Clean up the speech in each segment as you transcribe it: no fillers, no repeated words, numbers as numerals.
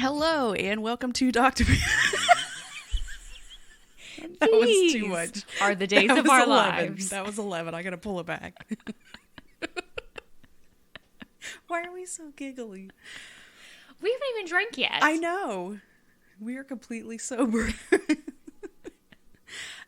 Hello, and welcome to Dr. That was too much. Are the days of our lives. That was 11. I gotta pull it back. Why are we so giggly? We haven't even drank yet. I know. We are completely sober.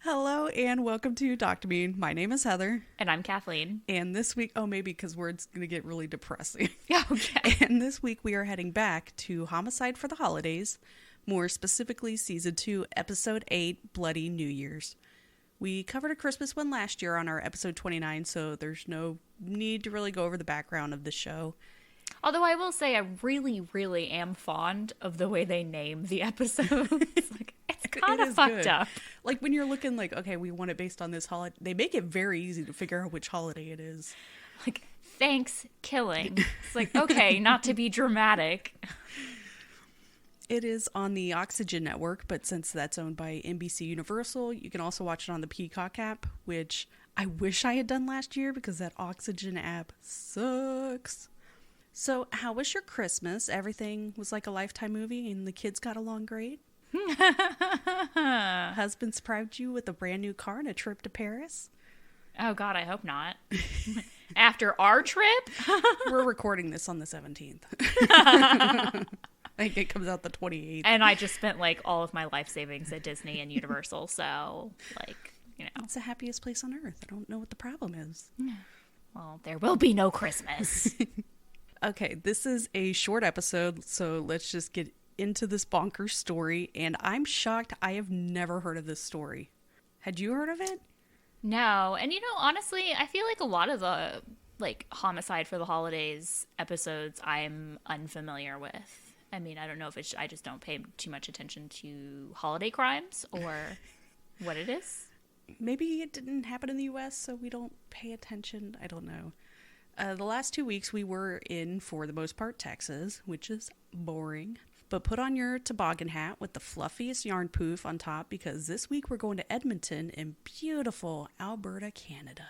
Hello, and welcome to Dr. Bean. My name is Heather. And I'm Kathleen. And this week, maybe because it's going to get really depressing. Okay. And this week we are heading back to Homicide for the Holidays. More specifically, Season 2, Episode 8, Bloody New Year's. We covered a Christmas one last year on our Episode 29, so there's no need to really go over the background of the show. Although I will say I really, really am fond of the way they name the episodes. It's kind of fucked good. up. Like when you're looking like, okay, we want it based on this holiday. They make it very easy to figure out which holiday it is. Like, thanks, killing. It's like, okay, not to be dramatic. It is on the Oxygen Network, but since that's owned by NBC Universal, you can also watch it on the Peacock app, which I wish I had done last year because that Oxygen app sucks. So, how was your Christmas? Everything was like a Lifetime movie and the kids got along great? Husband surprised you with a brand new car and a trip to Paris? Oh, God, I hope not. After our trip? We're recording this on the 17th. I think it comes out the 28th. And I just spent, all of my life savings at Disney and Universal, so, It's the happiest place on earth. I don't know what the problem is. Well, there will be no Christmas. Okay, this is a short episode, so let's just get into this bonkers story. And I'm shocked I have never heard of this story. Had you heard of it? No. And, honestly, I feel like a lot of the, Homicide for the Holidays episodes I'm unfamiliar with. I mean, I don't know if I just don't pay too much attention to holiday crimes or what it is. Maybe it didn't happen in the U.S., so we don't pay attention. I don't know. The last 2 weeks we were in, for the most part, Texas, which is boring. But put on your toboggan hat with the fluffiest yarn poof on top, because this week we're going to Edmonton in beautiful Alberta, Canada.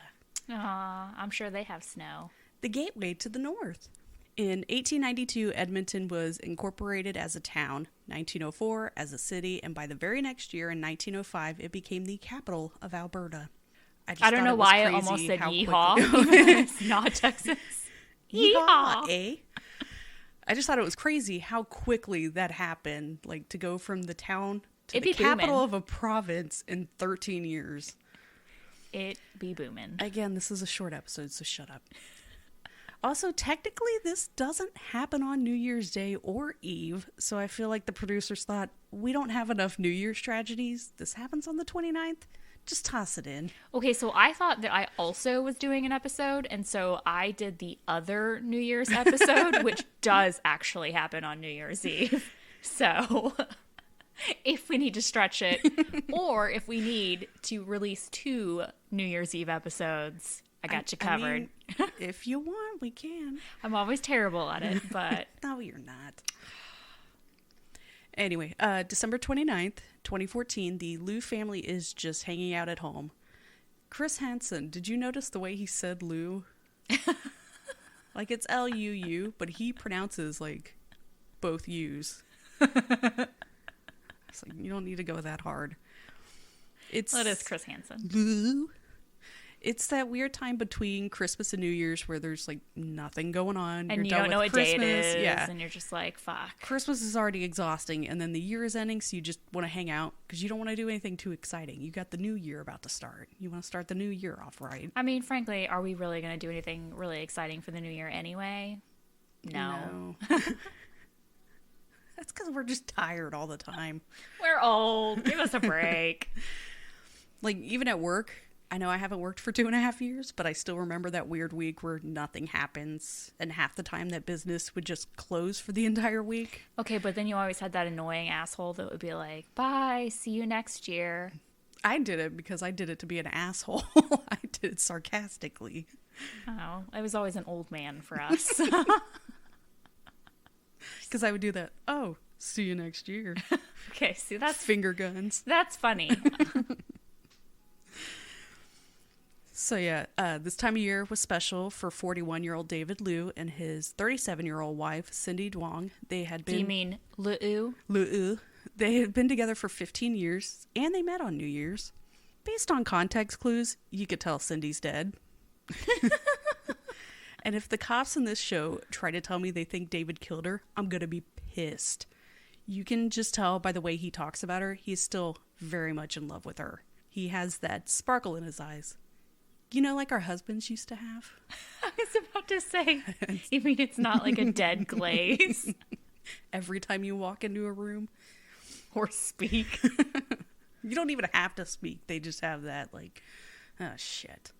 Aw, I'm sure they have snow. The gateway to the north. In 1892, Edmonton was incorporated as a town, 1904 as a city, and by the very next year, in 1905, it became the capital of Alberta. I don't know why I almost said yeehaw. It's not Texas. Yeehaw. Eh? I just thought it was crazy how quickly that happened. To go from the town to the capital of a province in 13 years. It be booming. Again, this is a short episode, so shut up. Also, technically, this doesn't happen on New Year's Day or Eve, so I feel like the producers thought, we don't have enough New Year's tragedies. This happens on the 29th. Just toss it in. Okay, so I thought that I also was doing an episode, and so I did the other New Year's episode, which does actually happen on New Year's Eve. So, if we need to stretch it, or if we need to release 2 New Year's Eve episodes, I got you covered. I mean, if you want, we can. I'm always terrible at it, but... No, you're not. Anyway, December 29th, 2014, the Liu family is just hanging out at home. Chris Hansen, did you notice the way he said Liu? It's L-U-U, but he pronounces, both U's. It's you don't need to go that hard. That is Chris Hansen. Liu. It's that weird time between Christmas and New Year's where there's nothing going on. And you don't know what day it is. Yeah. And you're just like, fuck. Christmas is already exhausting, and then the year is ending, so you just want to hang out because you don't want to do anything too exciting. You got the new year about to start. You want to start the new year off right. I mean, frankly, are we really going to do anything really exciting for the new year anyway? No. That's because we're just tired all the time. We're old. Give us a break. Even at work, I know I haven't worked for 2.5 years, but I still remember that weird week where nothing happens, and half the time that business would just close for the entire week. Okay, but then you always had that annoying asshole that would be like, bye, see you next year. I did it because I did it to be an asshole. I did it sarcastically. Oh, I was always an old man for us. Because I would do that. Oh, see you next year. Okay, see, that's... Finger guns. That's funny. So yeah, this time of year was special for 41-year-old David Liu and his 37-year-old wife, Cindy Duong. They had been... Do you mean Liu? Liu. They had been together for 15 years, and they met on New Year's. Based on context clues, you could tell Cindy's dead. And if the cops in this show try to tell me they think David killed her, I'm going to be pissed. You can just tell by the way he talks about her, he's still very much in love with her. He has that sparkle in his eyes. You know, like our husbands used to have? I was about to say, you mean it's not like a dead glaze? Every time you walk into a room. Or speak. You don't even have to speak. They just have that, like, oh, shit.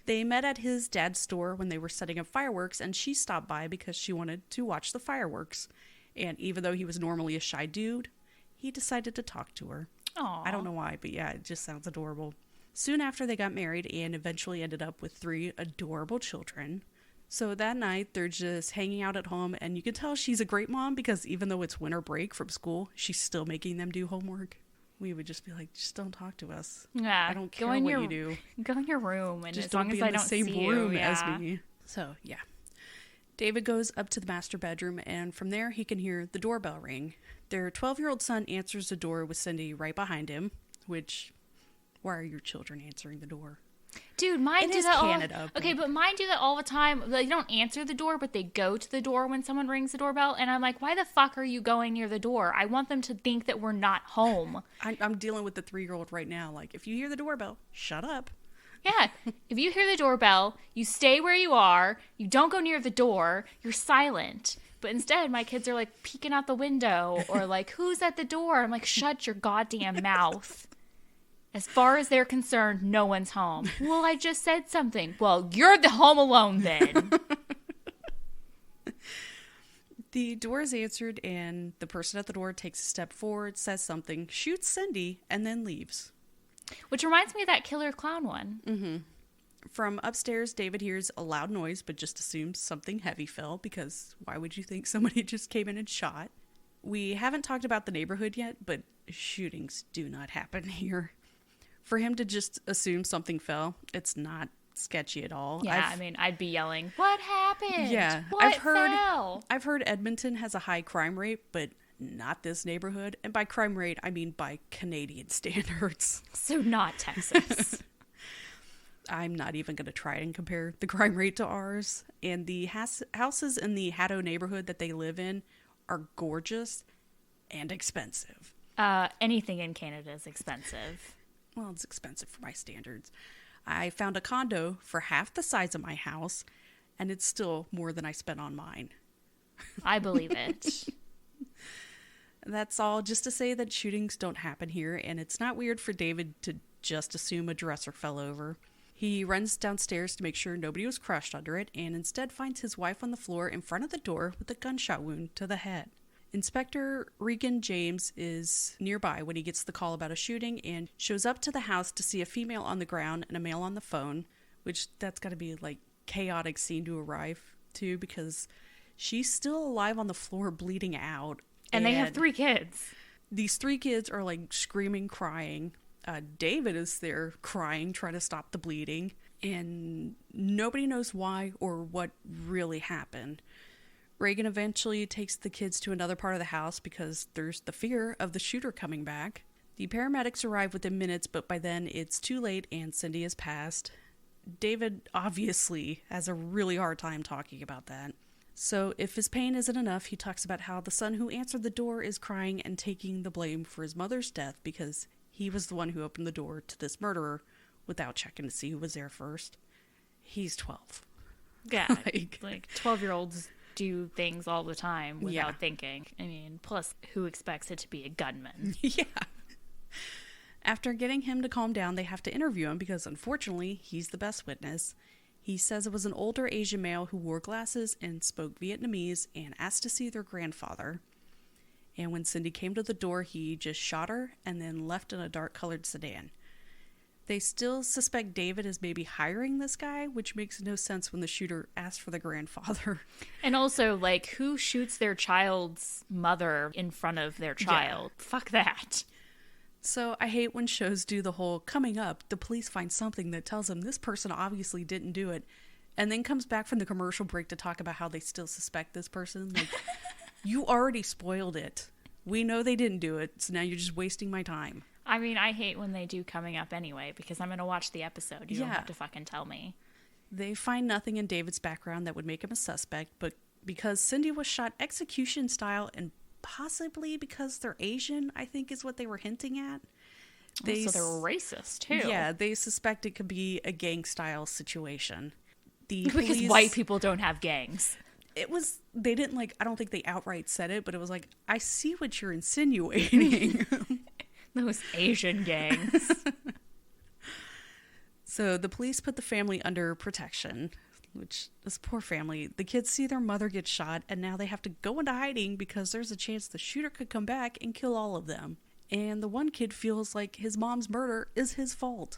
They met at his dad's store when they were setting up fireworks, and she stopped by because she wanted to watch the fireworks. And even though he was normally a shy dude, he decided to talk to her. Aww. I don't know why, but yeah, it just sounds adorable. Soon after, they got married and eventually ended up with 3 adorable children. So that night, they're just hanging out at home, and you can tell she's a great mom because even though it's winter break from school, she's still making them do homework. We would just be like, just don't talk to us. Yeah, I don't care what you do. Go in your room, and just as long as I don't see you, as me. So, yeah. David goes up to the master bedroom, and from there, he can hear the doorbell ring. Their 12-year-old son answers the door with Cindy right behind him, which... Why are your children answering the door? Dude, mine do that Canada. Okay, but mine do that all the time. They don't answer the door, but they go to the door when someone rings the doorbell. And I'm like, why the fuck are you going near the door? I want them to think that we're not home. I'm dealing with the 3-year-old right now. Like, if you hear the doorbell, shut up. Yeah. If you hear the doorbell, you stay where you are. You don't go near the door. You're silent. But instead, my kids are like peeking out the window or like, who's at the door? I'm like, shut your goddamn mouth. As far as they're concerned, no one's home. Well, I just said something. Well, you're the home alone then. The door is answered, and the person at the door takes a step forward, says something, shoots Cindy, and then leaves. Which reminds me of that Killer Clown one. Mm-hmm. From upstairs, David hears a loud noise, but just assumes something heavy fell, because why would you think somebody just came in and shot? We haven't talked about the neighborhood yet, but shootings do not happen here. For him to just assume something fell, it's not sketchy at all. Yeah, I mean, I'd be yelling, what happened? Yeah, what fell? I've heard Edmonton has a high crime rate, but not this neighborhood. And by crime rate, I mean by Canadian standards. So not Texas. I'm not even going to try and compare the crime rate to ours. And the houses in the Haddo neighborhood that they live in are gorgeous and expensive. Anything in Canada is expensive. Well, it's expensive for my standards. I found a condo for half the size of my house, and it's still more than I spent on mine. I believe it. That's all just to say that shootings don't happen here, and it's not weird for David to just assume a dresser fell over. He runs downstairs to make sure nobody was crushed under it, and instead finds his wife on the floor in front of the door with a gunshot wound to the head. Inspector Regan James is nearby when he gets the call about a shooting and shows up to the house to see a female on the ground and a male on the phone, which that's got to be like chaotic scene to arrive to because she's still alive on the floor bleeding out. And they have 3 kids. These 3 kids are like screaming, crying. David is there crying, trying to stop the bleeding. And nobody knows why or what really happened. Reagan eventually takes the kids to another part of the house because there's the fear of the shooter coming back. The paramedics arrive within minutes, but by then it's too late and Cindy has passed. David obviously has a really hard time talking about that. So if his pain isn't enough, he talks about how the son who answered the door is crying and taking the blame for his mother's death because he was the one who opened the door to this murderer without checking to see who was there first. He's 12. Yeah, like 12-year-olds do things all the time without thinking. I mean, plus, who expects it to be a gunman? Yeah. After getting him to calm down, they have to interview him because, unfortunately, he's the best witness. He says it was an older Asian male who wore glasses and spoke Vietnamese and asked to see their grandfather. And when Cindy came to the door, he just shot her and then left in a dark-colored sedan. They still suspect David is maybe hiring this guy, which makes no sense when the shooter asked for the grandfather. And also, like, who shoots their child's mother in front of their child? Yeah. Fuck that. So I hate when shows do the whole coming up, the police find something that tells them this person obviously didn't do it, and then comes back from the commercial break to talk about how they still suspect this person. Like, you already spoiled it. We know they didn't do it, so now you're just wasting my time. I mean, I hate when they do coming up anyway, because I'm going to watch the episode. You don't have to fucking tell me. They find nothing in David's background that would make him a suspect, but because Cindy was shot execution style and possibly because they're Asian, I think is what they were hinting at. So they were racist, too. Yeah, they suspect it could be a gang-style situation. Because white people don't have gangs. They didn't, like, I don't think they outright said it, but it was like, I see what you're insinuating. Those Asian gangs. So the police put the family under protection, which this poor family. The kids see their mother get shot, and now they have to go into hiding because there's a chance the shooter could come back and kill all of them. And the one kid feels like his mom's murder is his fault.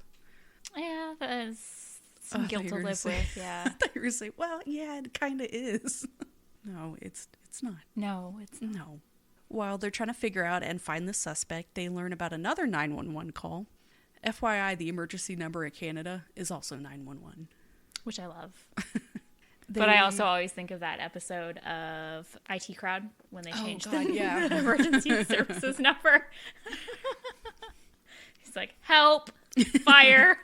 Yeah, that is some guilt to live with, yeah. I thought you were going to say, well, yeah, it kind of is. No, it's not. No, it's not. No. While they're trying to figure out and find the suspect, they learn about another 911 call. FYI, the emergency number in Canada is also 911. Which I love. But I also always think of that episode of IT Crowd when they changed the emergency services number. He's like, help, fire.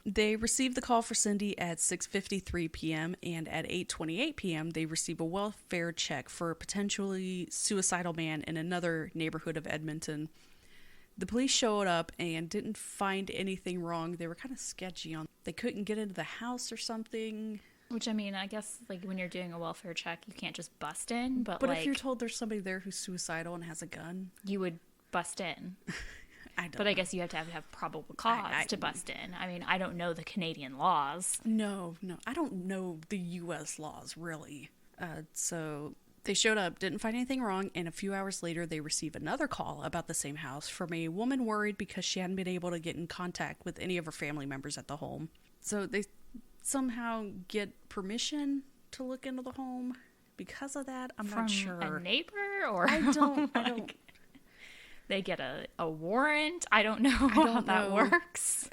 They receive the call for Cindy at 6:53 p.m. and at 8:28 p.m. they receive a welfare check for a potentially suicidal man in another neighborhood of Edmonton. The police showed up and didn't find anything wrong. They were kind of sketchy on. They couldn't get into the house or something. Which, I mean, I guess, like, when you're doing a welfare check, you can't just bust in. But like, if you're told there's somebody there who's suicidal and has a gun, you would bust in. I guess you have to have probable cause to bust in. I mean, I don't know the Canadian laws. No. I don't know the U.S. laws, really. So they showed up, didn't find anything wrong, and a few hours later they receive another call about the same house from a woman worried because she hadn't been able to get in contact with any of her family members at the home. So they somehow get permission to look into the home. Because of that, I'm not sure. From a neighbor? Or I don't. They get a warrant? I don't know how that works.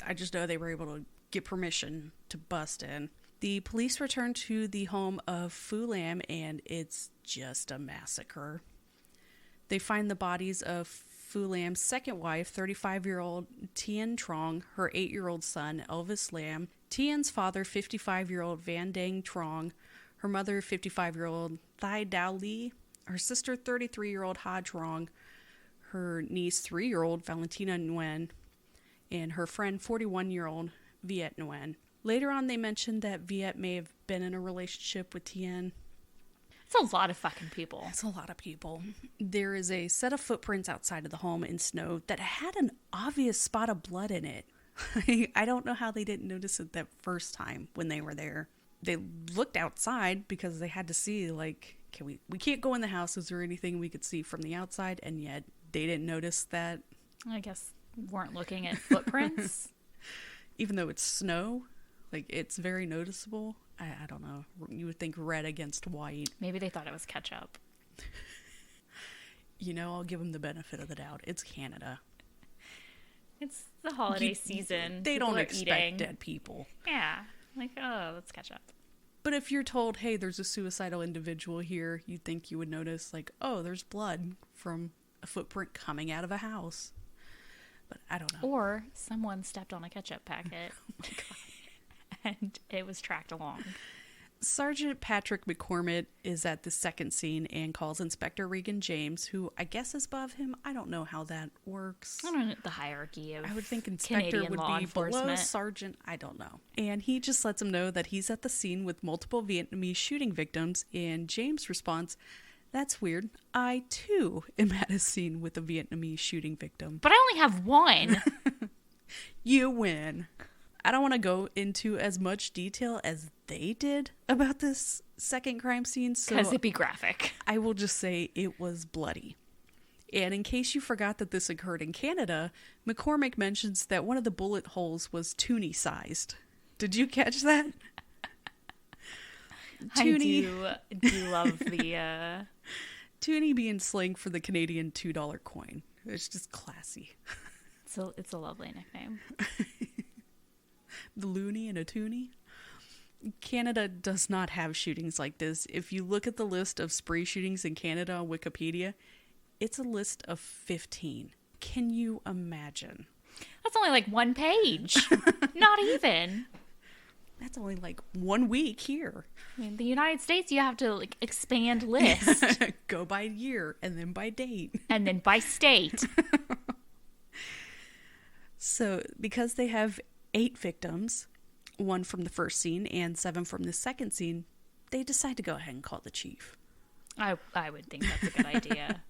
I just know they were able to get permission to bust in. The police return to the home of Fu Lam, and it's just a massacre. They find the bodies of Fu Lam's second wife, 35-year-old Tien Trong, her 8-year-old son, Elvis Lam, Tien's father, 55-year-old Van Dang Trong, her mother, 55-year-old Thai Dao Lee, her sister, 33-year-old Ha Trong, her niece, 3-year-old Valentina Nguyen, and her friend, 41-year-old Viet Nguyen. Later on, they mentioned that Viet may have been in a relationship with Tien. It's a lot of fucking people. It's a lot of people. There is a set of footprints outside of the home in snow that had an obvious spot of blood in it. I don't know how they didn't notice it that first time when they were there. They looked outside because they had to see, like, okay, we can't go in the house. Is there anything we could see from the outside? And yet they didn't notice that. I guess weren't looking at footprints. Even though it's snow, like, it's very noticeable. I don't know. You would think red against white. Maybe they thought it was ketchup. I'll give them the benefit of the doubt. It's Canada. It's the holiday season. They people don't expect eating. Dead people. Yeah. Like, oh, let's catch up. But if you're told, hey, there's a suicidal individual here, you'd think you would notice, like, oh, there's blood from a footprint coming out of a house. But I don't know. Or someone stepped on a ketchup packet. Oh my God. And it was tracked along. Sergeant Patrick McCormick is at the second scene and calls Inspector Regan James, who I guess is above him. I don't know how that works. I don't know the hierarchy of I would think Inspector Canadian would law be enforcement. below Sergeant. I don't know. And he just lets him know that he's at the scene with multiple Vietnamese shooting victims, and James responds, "That's weird. I, too, am at a scene with a Vietnamese shooting victim." But I only have one. You win. I don't want to go into as much detail as they did about this second crime scene. Because it'd be graphic. I will just say it was bloody. And in case you forgot that this occurred in Canada, McCormick mentions that one of the bullet holes was toonie sized. Did you catch that? Toonie. I do love the... Toonie being slang for the Canadian $2 coin. It's just classy. It's a lovely nickname. The Looney and a Toonie. Canada does not have shootings like this. If you look at the list of spree shootings in Canada on Wikipedia, it's a list of 15. Can you imagine? That's only like one page. Not even. That's only like 1 week here. I mean, the United States, you have to like expand list. Go by year and then by date. And then by state. So because they have 8 victims, 1 from the first scene and 7 from the second scene, they decide to go ahead and call the chief. I would think that's a good idea.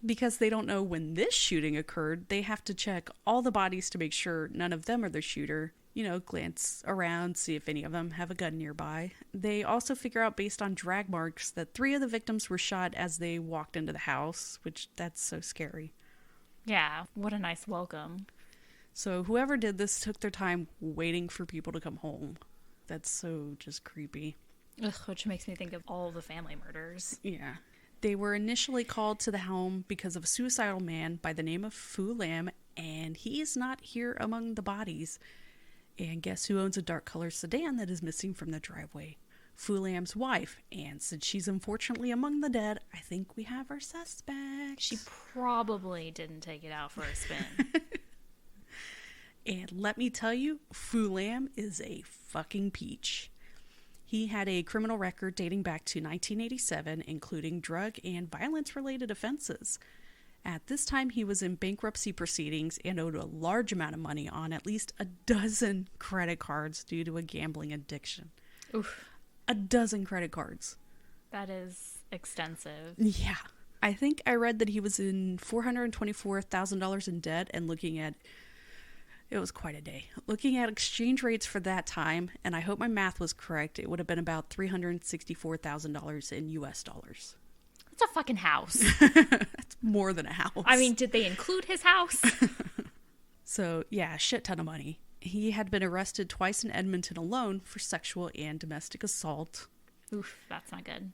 Because they don't know when this shooting occurred, they have to check all the bodies to make sure none of them are the shooter. You know, glance around, see if any of them have a gun nearby. They also figure out based on drag marks that 3 of the victims were shot as they walked into the house, which that's so scary. Yeah, what a nice welcome. So whoever did this took their time waiting for people to come home. That's so just creepy. Ugh, which makes me think of all the family murders. Yeah. They were initially called to the home because of a suicidal man by the name of Fu Lam, and he is not here among the bodies. And guess who owns a dark-colored sedan that is missing from the driveway? Fu Lam's wife. And since she's unfortunately among the dead, I think we have our suspect. She probably didn't take it out for a spin. And let me tell you, Fu Lam is a fucking peach. He had a criminal record dating back to 1987, including drug and violence-related offenses. At this time, he was in bankruptcy proceedings and owed a large amount of money on at least a dozen credit cards due to a gambling addiction. Oof. A dozen credit cards. That is extensive. Yeah. I think I read that he was in $424,000 in debt, and it was quite a day. Looking at exchange rates for that time, and I hope my math was correct, it would have been about $364,000 in US dollars. It's a fucking house. That's more than a house. I mean, did they include his house? So, yeah, shit ton of money. He had been arrested twice in Edmonton alone for sexual and domestic assault. Oof, that's not good.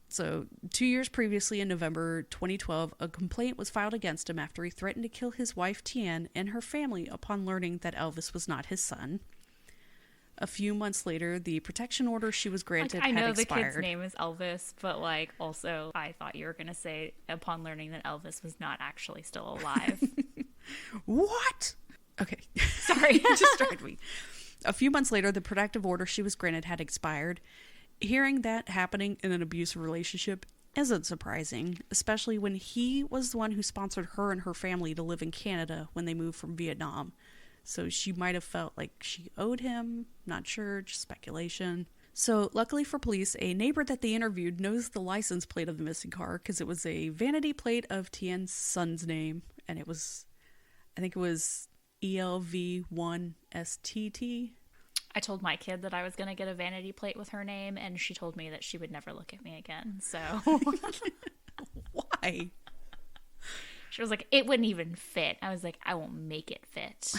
So, 2 years previously, in November 2012, a complaint was filed against him after he threatened to kill his wife, Tian, and her family upon learning that Elvis was not his son. A few months later, the protection order she was granted had expired. I know the kid's name is Elvis, but, also, I thought you were going to say, upon learning that Elvis was not actually still alive. What? Okay. Sorry. You distracted me. A few months later, the protective order she was granted had expired. Hearing that happening in an abusive relationship isn't surprising, especially when he was the one who sponsored her and her family to live in Canada when they moved from Vietnam. So she might have felt like she owed him, not sure, just speculation. So luckily for police, a neighbor that they interviewed knows the license plate of the missing car because it was a vanity plate of Tien's son's name, and I think it was ELV1STT. I told my kid that I was going to get a vanity plate with her name, and she told me that she would never look at me again, so... Why? She was like, it wouldn't even fit. I was like, I won't make it fit.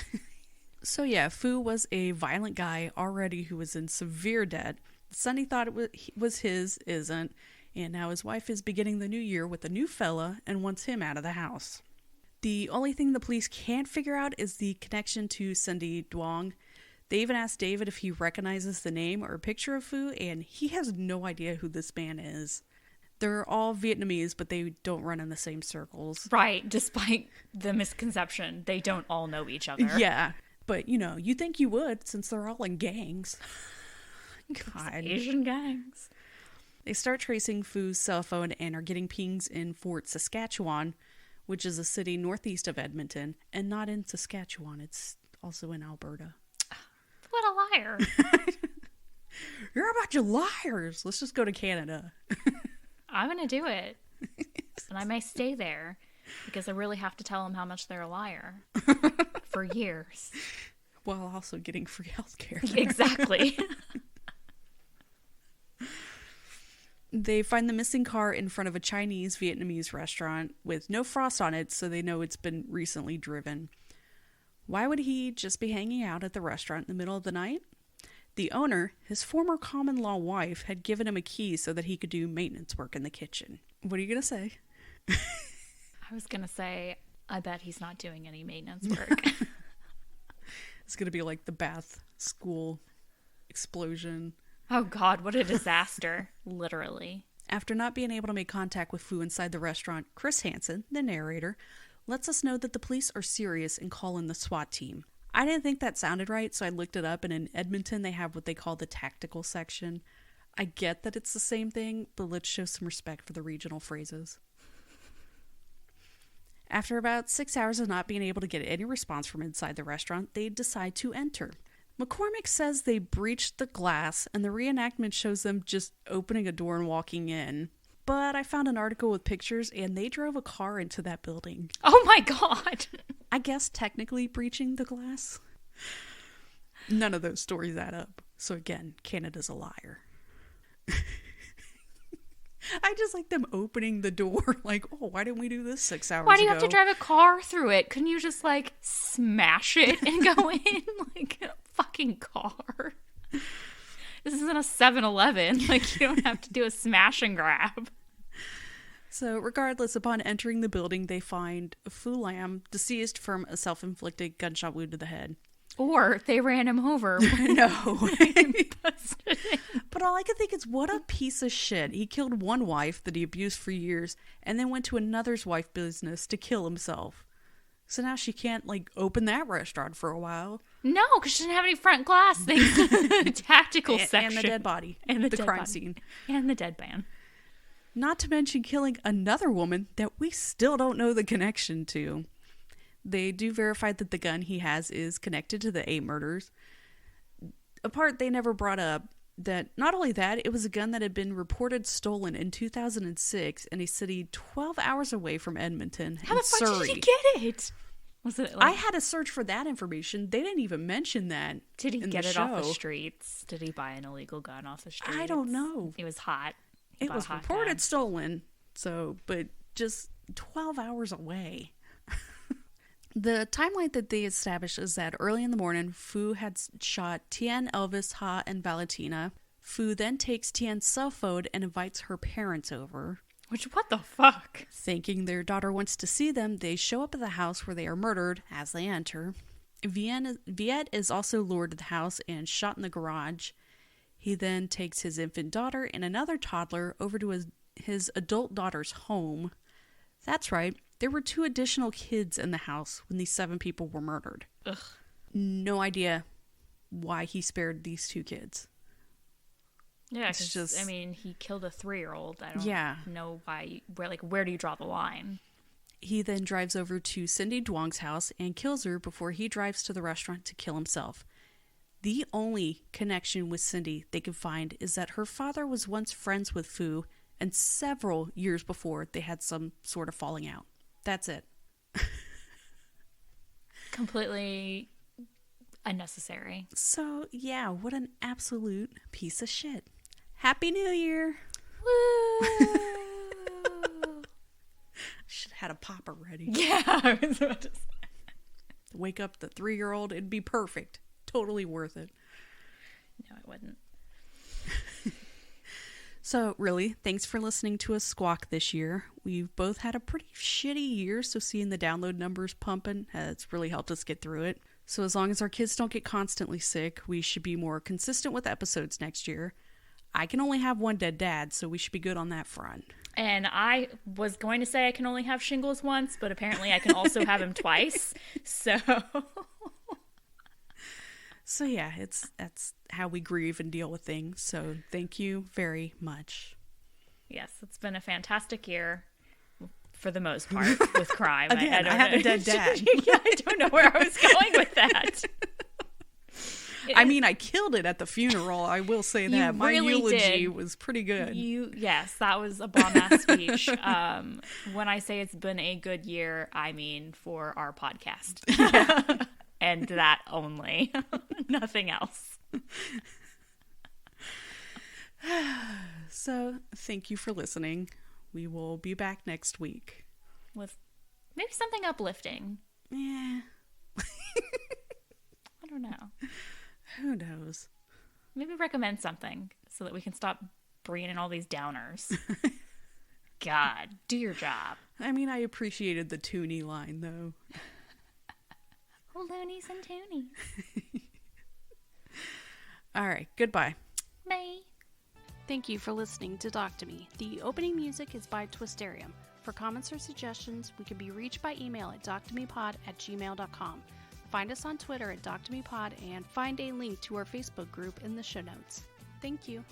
So yeah, Fu was a violent guy already who was in severe debt. The son he thought it was his isn't, and now his wife is beginning the new year with a new fella and wants him out of the house. The only thing the police can't figure out is the connection to Cindy Duong. They even asked David if he recognizes the name or a picture of Fu, and he has no idea who this man is. They're all Vietnamese, but they don't run in the same circles. Right, despite the misconception, they don't all know each other. Yeah, but you think you would since they're all in gangs. God. Asian gangs. They start tracing Fu's cell phone and are getting pings in Fort Saskatchewan, which is a city northeast of Edmonton, and not in Saskatchewan. It's also in Alberta. What a liar. You're a bunch of liars. Let's just go to Canada. I'm going to do it. And I may stay there because I really have to tell them how much they're a liar for years. While also getting free healthcare. Exactly. They find the missing car in front of a Chinese-Vietnamese restaurant with no frost on it, so they know it's been recently driven. Why would he just be hanging out at the restaurant in the middle of the night? The owner, his former common-law wife, had given him a key so that he could do maintenance work in the kitchen. What are you going to say? I was going to say, I bet he's not doing any maintenance work. It's going to be like the Bath school explosion. Oh God, what a disaster. Literally. After not being able to make contact with Fu inside the restaurant, Chris Hansen, the narrator, lets us know that the police are serious and call in the SWAT team. I didn't think that sounded right, so I looked it up, and in Edmonton they have what they call the tactical section. I get that it's the same thing, but let's show some respect for the regional phrases. After about 6 hours of not being able to get any response from inside the restaurant, they decide to enter. McCormick says they breached the glass, and the reenactment shows them just opening a door and walking in. But I found an article with pictures, and they drove a car into that building. Oh my God. I guess technically breaching the glass. None of those stories add up. So again, Canada's a liar. I just like them opening the door like, oh, why didn't we do this 6 hours ago? Why do you have to drive a car through it? Couldn't you just like smash it and go in like a fucking car? This isn't a 7-Eleven. Like, you don't have to do a smash and grab. So regardless, upon entering the building, they find Fu Lam deceased from a self-inflicted gunshot wound to the head. Or they ran him over. No. But all I can think is, what a piece of shit. He killed one wife that he abused for years and then went to another's wife business to kill himself. So now she can't, like, open that restaurant for a while. No, because she didn't have any front glass things. Tactical section. And the dead body. And the dead crime body. Scene. And the dead man. Not to mention killing another woman that we still don't know the connection to. They do verify that the gun he has is connected to the 8 murders. A part they never brought up, that not only that, it was a gun that had been reported stolen in 2006 in a city 12 hours away from Edmonton. How the fuck did he get it? Was it like, I had to search for that information. They didn't even mention that. Did he get it off the streets? Did he buy an illegal gun off the streets? I don't know. It was hot. It was reported stolen. So, but just 12 hours away. The timeline that they established is that early in the morning, Fu had shot Tien, Elvis, Ha, and Valentina. Fu then takes Tien's cell phone and invites her parents over. Which, what the fuck? Thinking their daughter wants to see them, they show up at the house where they are murdered as they enter. Viet is also lured to the house and shot in the garage. He then takes his infant daughter and another toddler over to his adult daughter's home. That's right. There were 2 additional kids in the house when these 7 people were murdered. Ugh. No idea why he spared these 2 kids. Yeah, it's just, I mean, he killed a 3-year-old. I don't know why. Where do you draw the line? He then drives over to Cindy Duong's house and kills her before he drives to the restaurant to kill himself. The only connection with Cindy they can find is that her father was once friends with Fu, and several years before they had some sort of falling out. That's it. Completely unnecessary. So, yeah, what an absolute piece of shit. Happy New Year! Woo! Should have had a popper ready. Yeah, I was about to say. Wake up the 3-year-old, it'd be perfect. Totally worth it. No, I wouldn't. So, really, thanks for listening to us squawk this year. We've both had a pretty shitty year, so seeing the download numbers pumping has really helped us get through it. So as long as our kids don't get constantly sick, we should be more consistent with episodes next year. I can only have one dead dad, so we should be good on that front. And I was going to say I can only have shingles once, but apparently I can also have him twice. So... So yeah, that's how we grieve and deal with things. So thank you very much. Yes, it's been a fantastic year for the most part with crime. Again, I had a dead dad. Yeah, I don't know where I was going with that. I mean, I killed it at the funeral. I will say that. My really eulogy did. was pretty good. Yes, that was a bomb-ass speech. When I say it's been a good year, I mean for our podcast. Yeah. And that only. Nothing else. So, thank you for listening. We will be back next week. With maybe something uplifting. Yeah. I don't know. Who knows? Maybe recommend something so that we can stop bringing in all these downers. God, do your job. I mean, I appreciated the Toonie line, though. Oh, loonies and toonies. All right, goodbye. Bye. Thank you for listening to Doc to Me. The opening music is by Twisterium. For comments or suggestions, we can be reached by email at doctomepod@gmail.com. Find us on Twitter at doctomepod and find a link to our Facebook group in the show notes. Thank you.